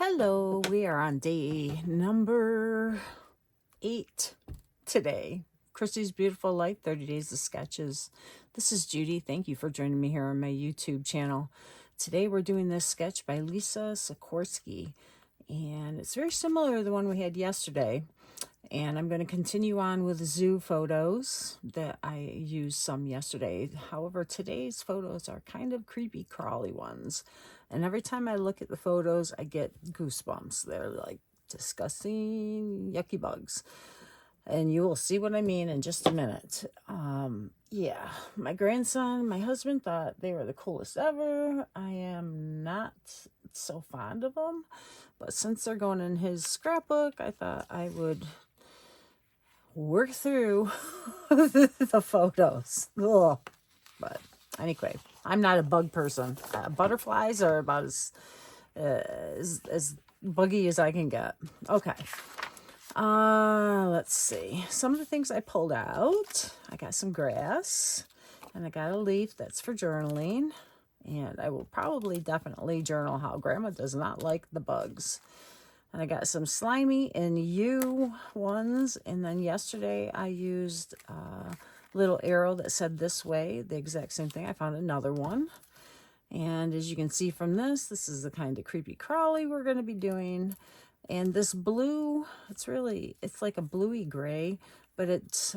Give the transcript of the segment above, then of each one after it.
Hello, we are on day number 8 today. Christy's Beautiful Life, 30 Days of Sketches. This is Judy. Thank you for joining me here on my YouTube channel. Today we're doing this sketch by Lisa Sikorsky, and it's very similar to the one we had yesterday. And I'm going to continue on with zoo photos that I used some yesterday. However, today's photos are kind of creepy, crawly ones. And every time I look at the photos, I get goosebumps. They're like disgusting, yucky bugs. And you will see what I mean in just a minute. Yeah, my grandson, my husband thought they were the coolest ever. I am not so fond of them. But since they're going in his scrapbook, I thought I would work through the photos. Ugh. But anyway, I'm not a bug person. Butterflies are about as buggy as I can get. Okay. Let's see. Some of the things I pulled out. I got some grass, and I got a leaf that's for journaling. And I will probably definitely journal how Grandma does not like the bugs. And I got some slimy and you ones. And then yesterday I used a little arrow that said this way, the exact same thing. I found another one. And as you can see from this is the kind of creepy crawly we're going to be doing. And this blue, it's like a bluey gray, but it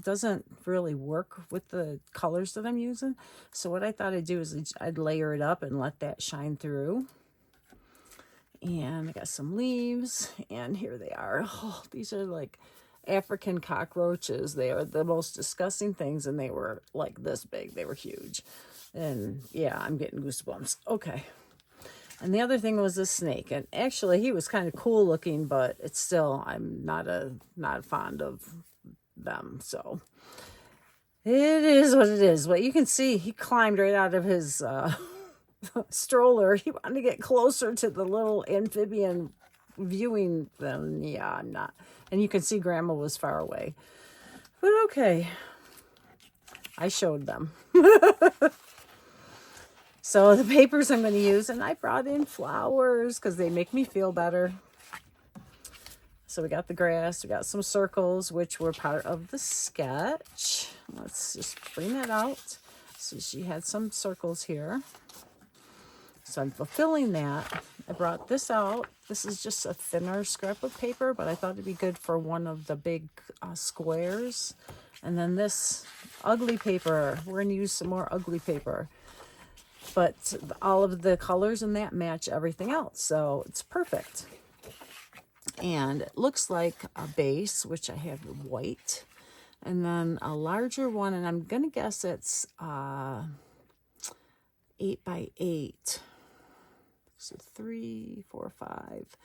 doesn't really work with the colors that I'm using. So what I thought I'd do is I'd layer it up and let that shine through. And I got some leaves, and here they are. Oh, these are like African cockroaches. They are the most disgusting things, and they were like this big. They were huge. And yeah, I'm getting goosebumps. Okay. And the other thing was this snake. And actually, he was kind of cool looking, but it's still, I'm not fond of them. So it is what it is. But you can see he climbed right out of his stroller. He wanted to get closer to the little amphibian viewing them. Yeah, I'm not. And you can see Grandma was far away. But okay. I showed them. So the papers I'm going to use, and I brought in flowers because they make me feel better. So we got the grass, we got some circles, which were part of the sketch. Let's just bring that out. So she had some circles here. So I'm fulfilling that. I brought this out. This is just a thinner scrapbook paper, but I thought it'd be good for one of the big squares. And then this ugly paper, we're going to use some more ugly paper. But all of the colors in that match everything else, so it's perfect. And it looks like a base, which I have white. And then a larger one, and I'm going to guess it's 8 by 8. So 3, 4, 5,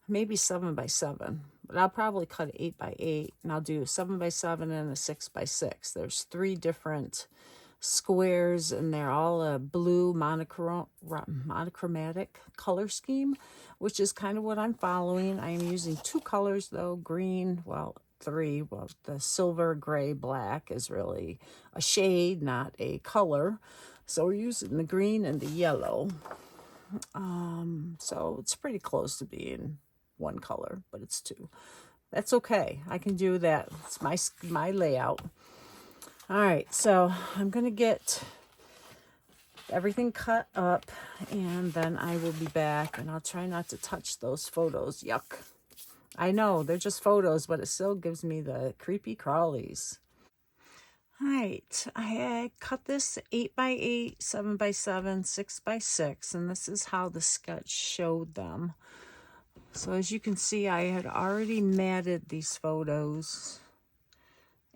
maybe 7 by 7. But I'll probably cut 8 by 8, and I'll do 7 by 7 and a 6 by 6. There's 3 different squares, and they're all a blue monochromatic color scheme, which is kind of what I'm following. I am using 2 colors though, green, well, 3. Well, the silver, gray, black is really a shade, not a color. So we're using the green and the yellow. So it's pretty close to being 1 color, but it's 2. That's okay. I can do that. It's my layout. All right, so I'm going to get everything cut up, and then I will be back, and I'll try not to touch those photos. Yuck. I know, they're just photos, but it still gives me the creepy crawlies. All right, I cut this 8 by 8, 7 by 7, 6 by 6, and this is how the sketch showed them. So as you can see, I had already matted these photos.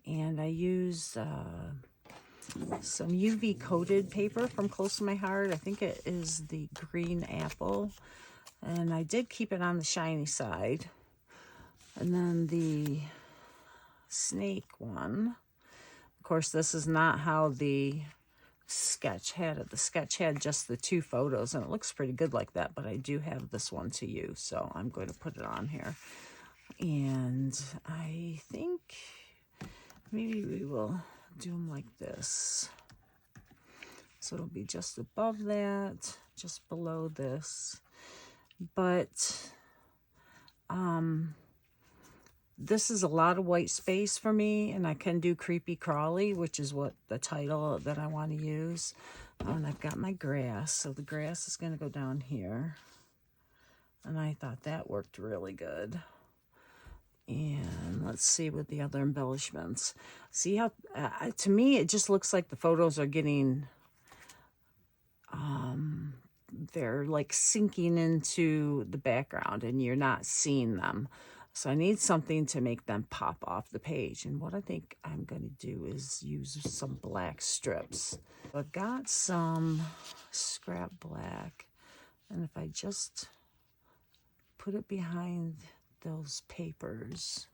And I used some UV coated paper from Close to My Heart. I think it is the green apple. And I did keep it on the shiny side. And then the snake one. Of course, this is not how the sketch had it. The sketch had just the 2 photos, and it looks pretty good like that. But I do have this one to use, so I'm going to put it on here. And I think maybe we will do them like this. So it'll be just above that, just below this. but this is a lot of white space for me, and I can do Creepy Crawly, which is what the title that I want to use. And I've got my grass, so the grass is going to go down here. And I thought that worked really good. And let's see with the other embellishments. See how, to me, it just looks like the photos are getting, they're like sinking into the background and you're not seeing them. So I need something to make them pop off the page. And what I think I'm going to do is use some black strips. I've got some scrap black. And if I just put it behind those papers,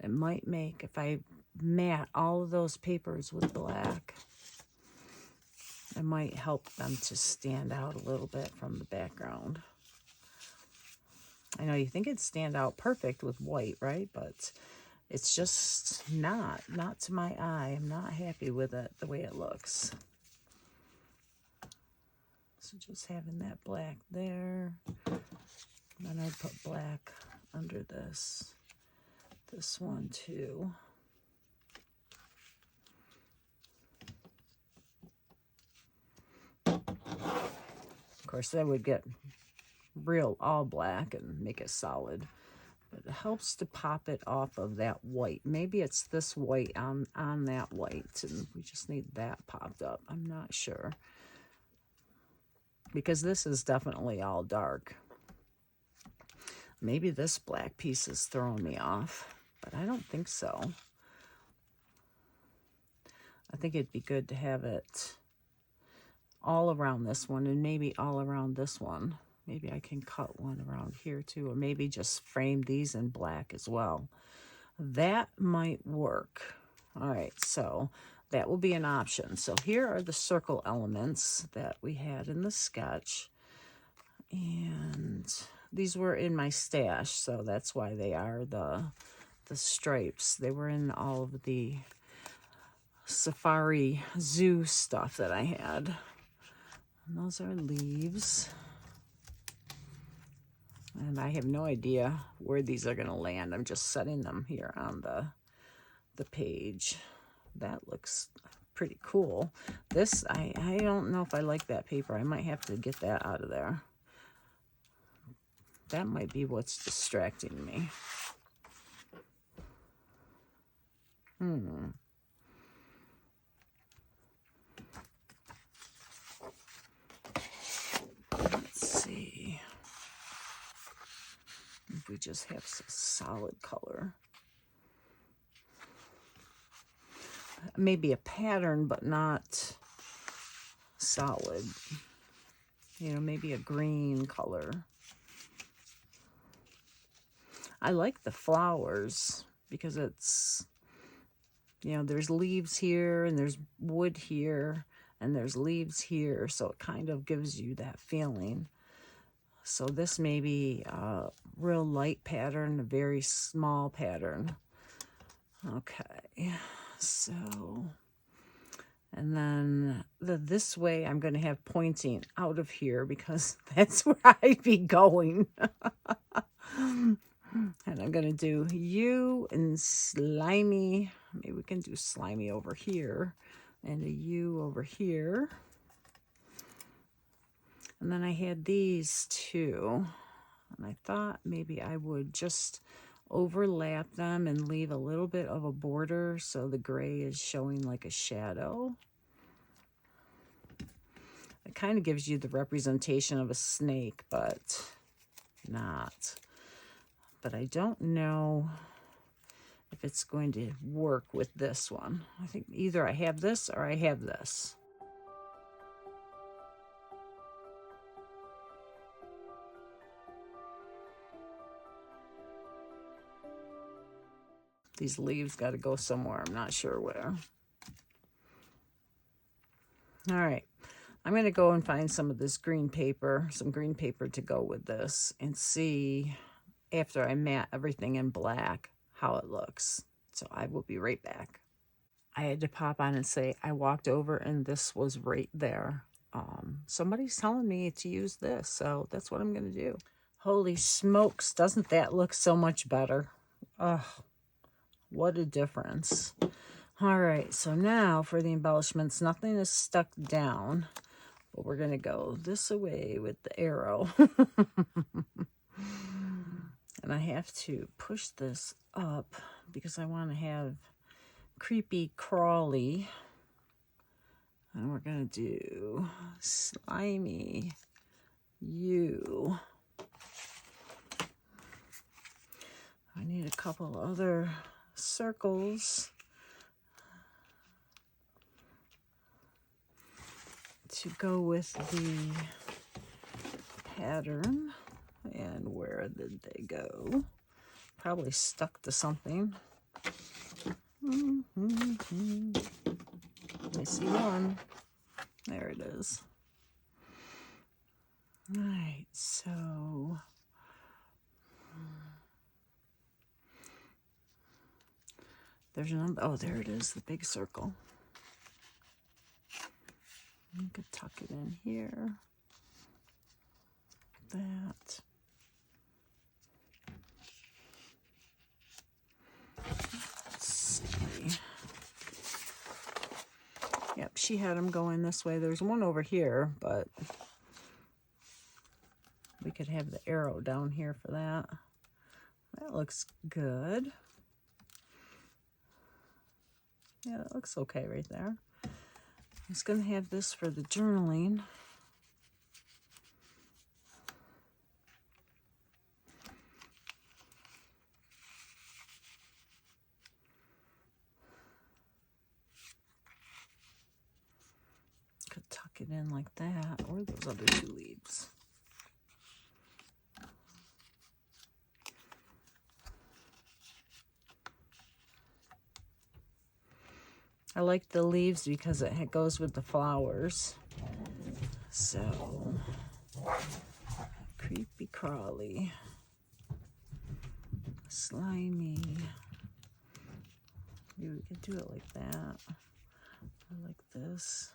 it might make, if I mat all of those papers with black, it might help them to stand out a little bit from the background. I know you think it'd stand out perfect with white, right? But it's just not to my eye. I'm not happy with it, the way it looks. So just having that black there. Then I put black under this one too. Of course, that would get real all black and make it solid, but it helps to pop it off of that white. Maybe it's this white on that white, and we just need that popped up. I'm not sure, because this is definitely all dark. Maybe this black piece is throwing me off, but I don't think so. I think it'd be good to have it all around this one and maybe all around this one. Maybe I can cut one around here too, or maybe just frame these in black as well. That might work. All right, so that will be an option. So here are the circle elements that we had in the sketch. And these were in my stash, so that's why they are the stripes. They were in all of the safari zoo stuff that I had. And those are leaves. And I have no idea where these are going to land. I'm just setting them here on the page. That looks pretty cool. This, I don't know if I like that paper. I might have to get that out of there. That might be what's distracting me. Let's see. If we just have some solid color. Maybe a pattern, but not solid. You know, maybe a green color. I like the flowers because it's, you know, there's leaves here and there's wood here and there's leaves here. So it kind of gives you that feeling. So this may be a real light pattern, a very small pattern. Okay, so, and then this way I'm going to have pointing out of here because that's where I'd be going. And I'm going to do you and slimy. Maybe we can do slimy over here and a you over here. And then I had these two. And I thought maybe I would just overlap them and leave a little bit of a border so the gray is showing like a shadow. It kind of gives you the representation of a snake, but not. But I don't know if it's going to work with this one. I think either I have this or I have this. These leaves got to go somewhere. I'm not sure where. All right. I'm going to go and find some of this green paper, some green paper to go with this, and see after I mat everything in black how it looks. So I will be right back. I had to pop on and say I walked over and this was right there. somebody's telling me to use this, so that's what I'm going to do. Holy smokes, doesn't that look so much better? Ugh, what a difference. All right, so now for the embellishments, nothing is stuck down, but we're going to go this way with the arrow. And I have to push this up because I want to have creepy crawly. And we're going to do slimy you. I need a couple other circles to go with the pattern. And where did they go? Probably stuck to something. I see one. There it is. All right, so there's another. Oh, there it is, the big circle. You could tuck it in here. That. Let's see. Yep, she had them going this way. There's one over here, but we could have the arrow down here for that. That looks good. Yeah, that looks okay right there. I'm just going to have this for the journaling. Could tuck it in like that, or those other two leaves. I like the leaves because it goes with the flowers. So, creepy crawly, slimy. Maybe we could do it like that, or like this.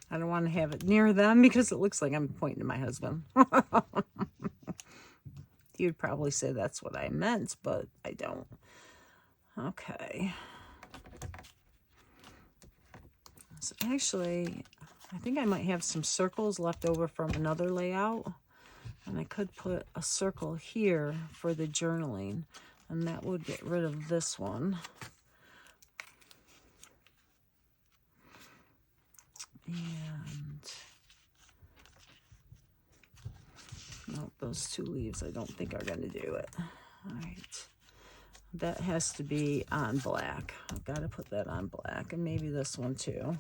I don't want to have it near them because it looks like I'm pointing to my husband. He would probably say that's what I meant, but I don't. Okay. So actually, I think I might have some circles left over from another layout. And I could put a circle here for the journaling. And that would get rid of this one. And nope, those two leaves I don't think are going to do it. All right. That has to be on black. I've got to put that on black, and maybe this one too.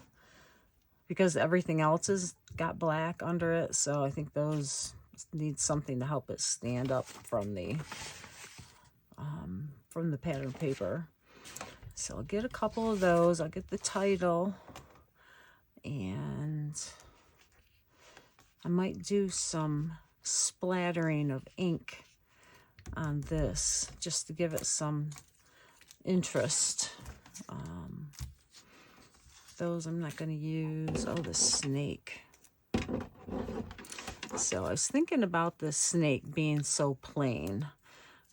Because everything else has got black under it, so I think those need something to help it stand up from the pattern paper. So I'll get a couple of those. I'll get the title, and I might do some splattering of ink on this just to give it some interest. Those I'm not going to use. Oh, the snake. So I was thinking about the snake being so plain,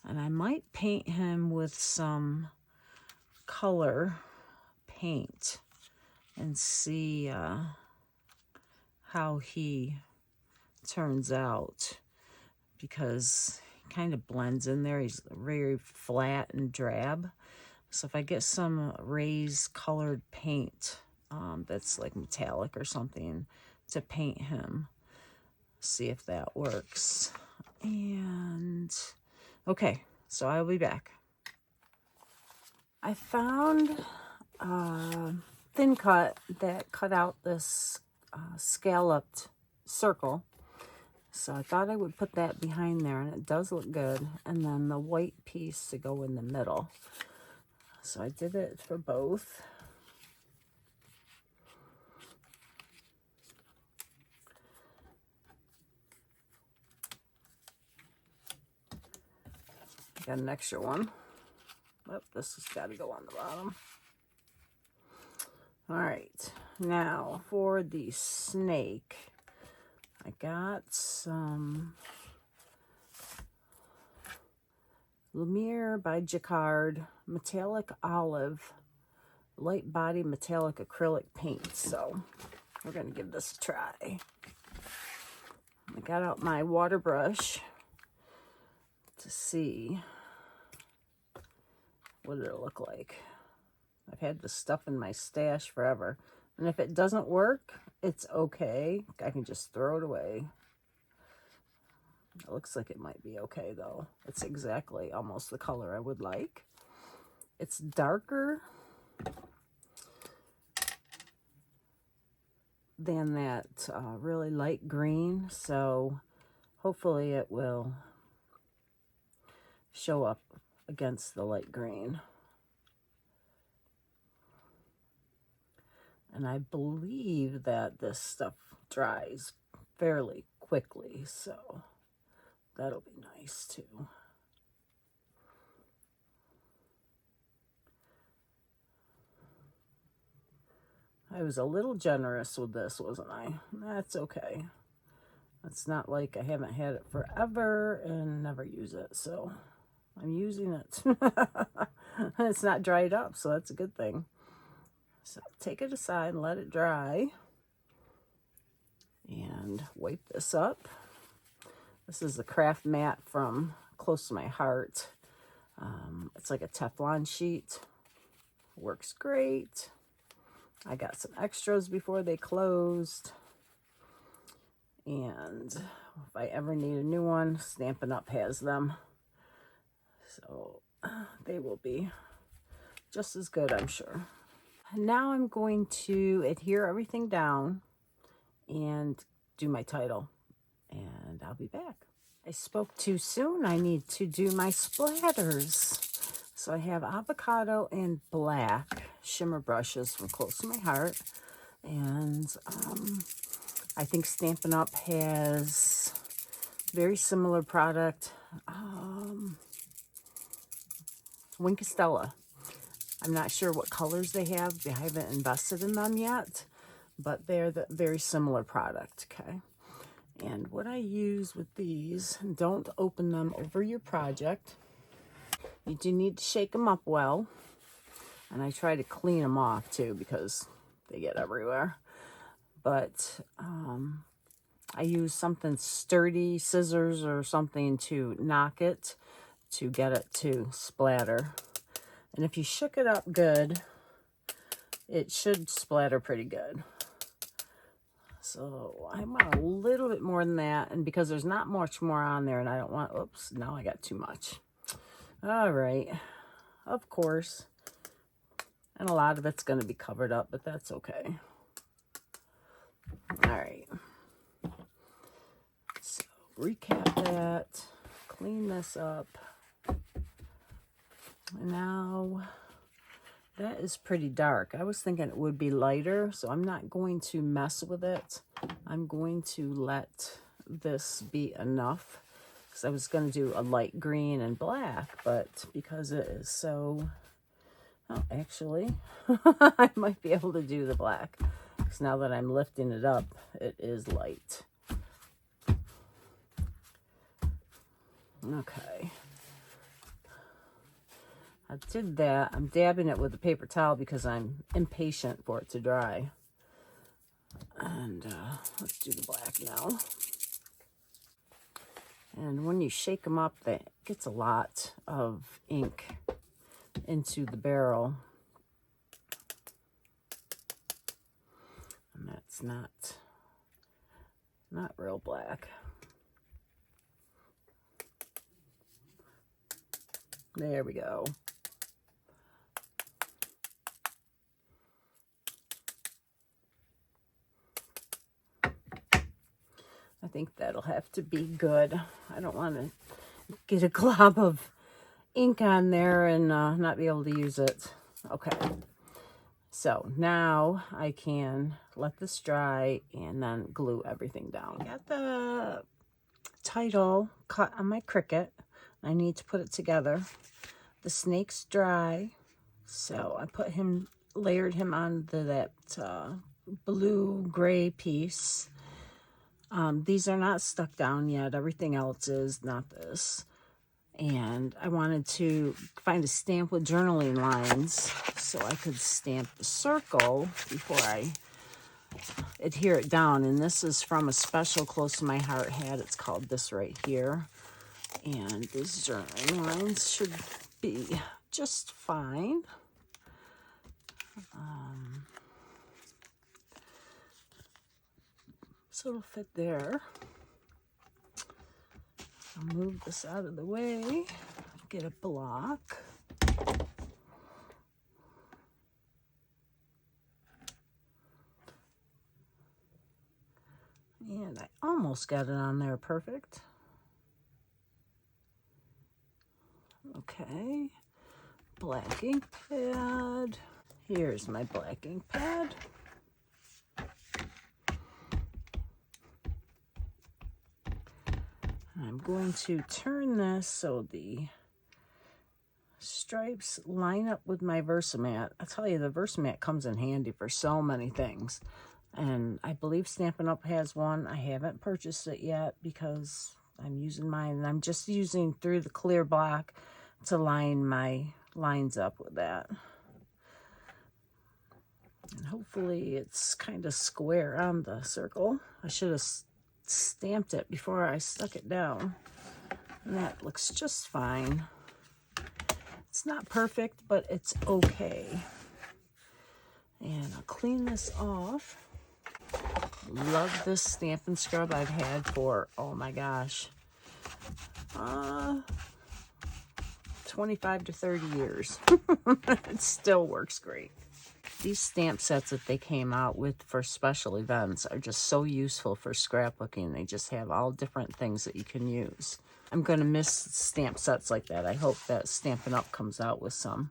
and I might paint him with some color paint and see how he turns out, because he kind of blends in there. He's very flat and drab. So if I get some raised colored paint that's like metallic or something to paint him, see if that works. And okay, so I'll be back. I found a thin cut that cut out this scalloped circle. So I thought I would put that behind there, and it does look good. And then the white piece to go in the middle. So I did it for both. Got an extra one. Oh, this has got to go on the bottom. All right, now for the snake, I got some Lumiere by Jacquard metallic olive light body metallic acrylic paint. So we're going to give this a try. I got out my water brush to see what it'll look like. I've had this stuff in my stash forever, and if it doesn't work, it's okay. I can just throw it away. It looks like it might be okay though. It's exactly almost the color I would like. It's darker than that really light green, so hopefully it will show up against the light green. And I believe that this stuff dries fairly quickly, so that'll be nice too. I was a little generous with this, wasn't I? That's okay. It's not like I haven't had it forever and never use it, so I'm using it. It's not dried up, so that's a good thing. So take it aside and let it dry. And wipe this up. This is a craft mat from Close to My Heart. It's like a Teflon sheet. Works great. I got some extras before they closed. And if I ever need a new one, Stampin'Up has them. So they will be just as good, I'm sure. Now I'm going to adhere everything down and do my title, and I'll be back. I spoke too soon. I need to do my splatters. So I have avocado and black shimmer brushes from Close to My Heart, and I think Stampin' Up! Has very similar product. Winkostella. I'm not sure what colors they have. I haven't invested in them yet, but they're the very similar product, okay? And what I use with these, don't open them over your project. You do need to shake them up well. And I try to clean them off too because they get everywhere. But I use something sturdy, scissors or something to knock it to get it to splatter. And if you shook it up good, it should splatter pretty good. So I want a little bit more than that. And because there's not much more on there and I don't want, oops, now I got too much. All right, of course. And a lot of it's going to be covered up, but that's okay. All right. So recap that, clean this up. And now that is pretty dark. I was thinking it would be lighter, so I'm not going to mess with it. I'm going to let this be enough because I was going to do a light green and black, but because it is so, oh, actually, I might be able to do the black because now that I'm lifting it up, it is light. Okay. I did that. I'm dabbing it with a paper towel because I'm impatient for it to dry. And let's do the black now. And when you shake them up, that gets a lot of ink into the barrel. And that's not real black. There we go. I think that'll have to be good. I don't want to get a glob of ink on there and not be able to use it. Okay. So now I can let this dry and then glue everything down. I got the title cut on my Cricut. I need to put it together. The snake's dry, so I put him layered him onto that blue gray piece. These are not stuck down yet. Everything else is, not this. And I wanted to find a stamp with journaling lines so I could stamp the circle before I adhere it down. And this is from a special close to my heart hat. It's called this right here. And these journaling lines should be just fine. So it'll fit there. I'll move this out of the way, get a block. And I almost got it on there perfect. Okay, black ink pad. Here's my black ink pad. I'm going to turn this so the stripes line up with my Versamat. I tell you, the Versamat comes in handy for so many things. And I believe Stampin' Up! Has one. I haven't purchased it yet because I'm using mine. And I'm just using through the clear block to line my lines up with that. And hopefully it's kind of square on the circle. I should have stamped it before I stuck it down. And that looks just fine. It's not perfect, but it's okay. And I'll clean this off. Love this Stampin' Scrub I've had for, oh my gosh, 25 to 30 years. It still works great. These stamp sets that they came out with for special events are just so useful for scrapbooking. They just have all different things that you can use. I'm going to miss stamp sets like that. I hope that Stampin' Up! Comes out with some.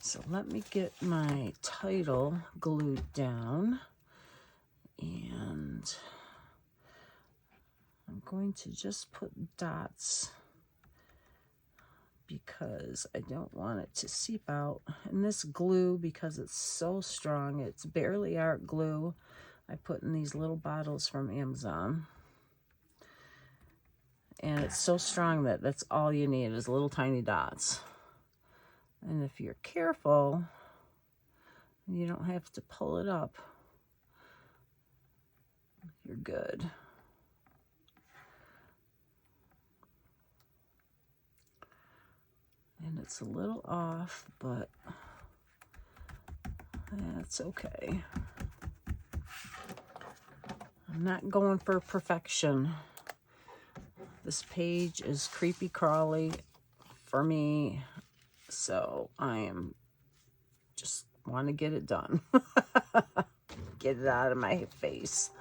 So let me get my title glued down. And I'm going to just put dots because I don't want it to seep out. And this glue, because it's so strong, it's barely art glue. I put in these little bottles from Amazon. And it's so strong that that's all you need is little tiny dots. And if you're careful, you don't have to pull it up. You're good. And it's a little off, but that's okay. I'm not going for perfection. This page is creepy crawly for me, so I am just want to get it done. Get it out of my face.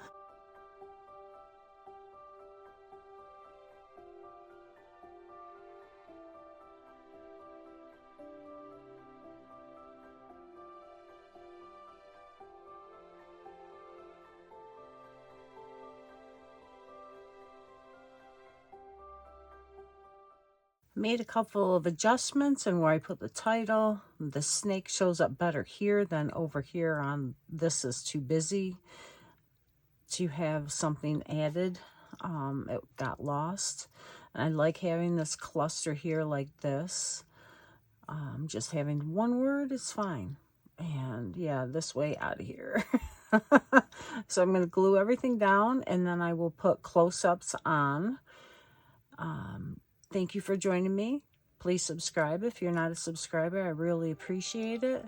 Made a couple of adjustments and where I put the title. The snake shows up better here than over here on This Is Too Busy to have something added. It got lost. And I like having this cluster here like this. Just having one word is fine. And yeah, this way out of here. So I'm going to glue everything down and then I will put close-ups on. Thank you for joining me. Please subscribe if you're not a subscriber. I really appreciate it.